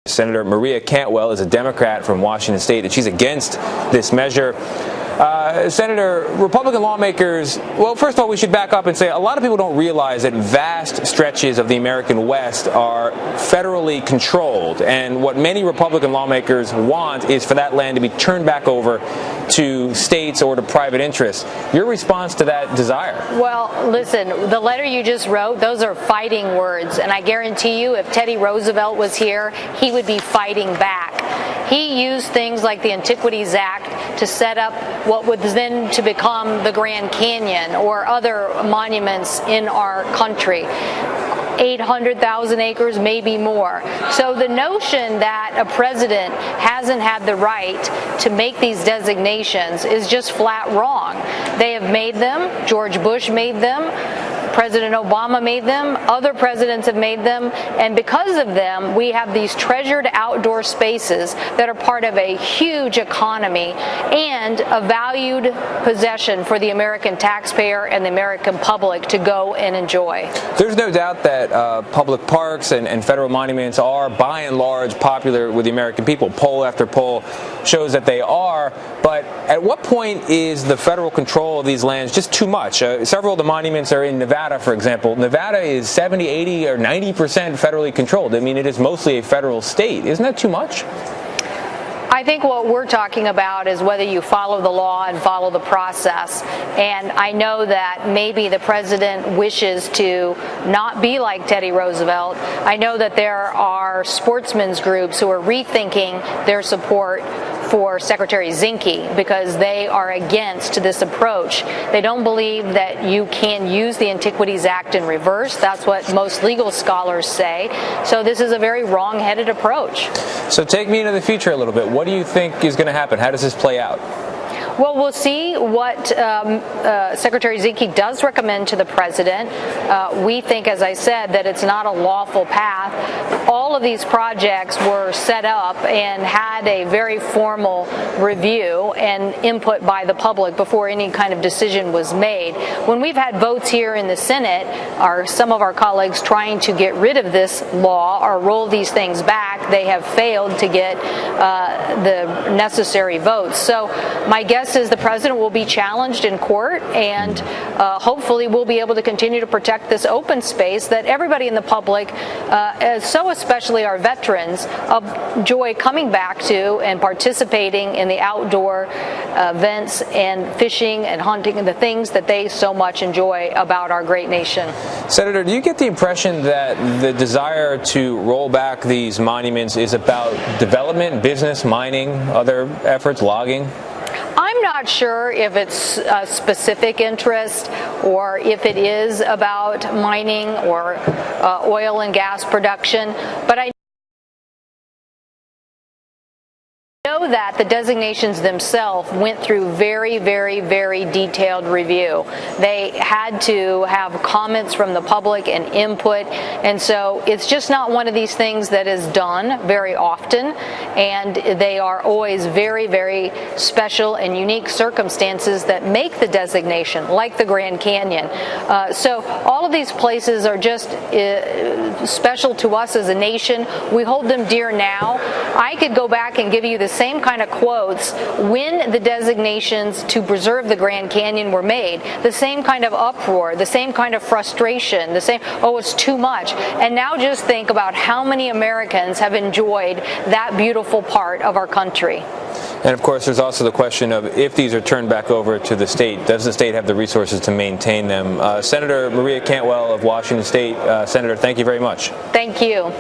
Senator Maria Cantwell is a Democrat from Washington State, and she's against this measure. Senator, Republican lawmakers, well, first of all, we should back up and say a lot of people don't realize that vast stretches of the American West are federally controlled, and what many Republican lawmakers want is for that land to be turned back over to states or to private interests. Your response to that desire? Well, listen, the letter you just wrote, those are fighting words, and I guarantee you if Teddy Roosevelt was here, he would be fighting back. He used things like the Antiquities Act to set up what would then to become the Grand Canyon or other monuments in our country. 800,000 acres, maybe more. So the notion that a president hasn't had the right to make these designations is just flat wrong. They have made them. George Bush made them. President Obama made them, other presidents have made them, and because of them, we have these treasured outdoor spaces that are part of a huge economy and a valued possession for the American taxpayer and the American public to go and enjoy. There's no doubt that public parks and federal monuments are, by and large, popular with the American people. Poll after poll shows that they are, but at what point is the federal control of these lands just too much? Several of the monuments are in Nevada, for example. Nevada is 70, 80, or 90% federally controlled. I mean, it is mostly a federal state. Isn't that too much? I think what we're talking about is whether you follow the law and follow the process. And I know that maybe the president wishes to not be like Teddy Roosevelt. I know that there are sportsmen's groups who are rethinking their support for Secretary Zinke because they are against this approach. They don't believe that you can use the Antiquities Act in reverse. That's what most legal scholars say. So this is a very wrong-headed approach. So take me into the future a little bit. What do you think is going to happen? How does this play out? Well, we'll see what Secretary Zinke does recommend to the president. We think, as I said, that it's not a lawful path. All of these projects were set up and had a very formal review and input by the public before any kind of decision was made. When we've had votes here in the Senate, some of our colleagues trying to get rid of this law or roll these things back, they have failed to get the necessary votes. So my guess is the president will be challenged in court, and hopefully we'll be able to continue to protect this open space that everybody in the public, so especially our veterans, enjoy coming back to and participating in the outdoor events and fishing and hunting and the things that they so much enjoy about our great nation. Senator, do you get the impression that the desire to roll back these monuments is about development, business, mining, other efforts, logging? I'm not sure if it's a specific interest or if it is about mining or oil and gas production, but I know that the designations themselves went through very, very, very detailed review. They had to have comments from the public and input, and so it's just not one of these things that is done very often, and they are always very, very special and unique circumstances that make the designation, like the Grand Canyon. So all of these places are just special to us as a nation. We hold them dear now. I could go back and give you the same kind of quotes when the designations to preserve the Grand Canyon were made, the same kind of uproar, the same kind of frustration, the same, oh, it's too much. And now just think about how many Americans have enjoyed that beautiful part of our country. And of course, there's also the question of if these are turned back over to the state, does the state have the resources to maintain them? Senator Maria Cantwell of Washington State, Senator, thank you very much. Thank you.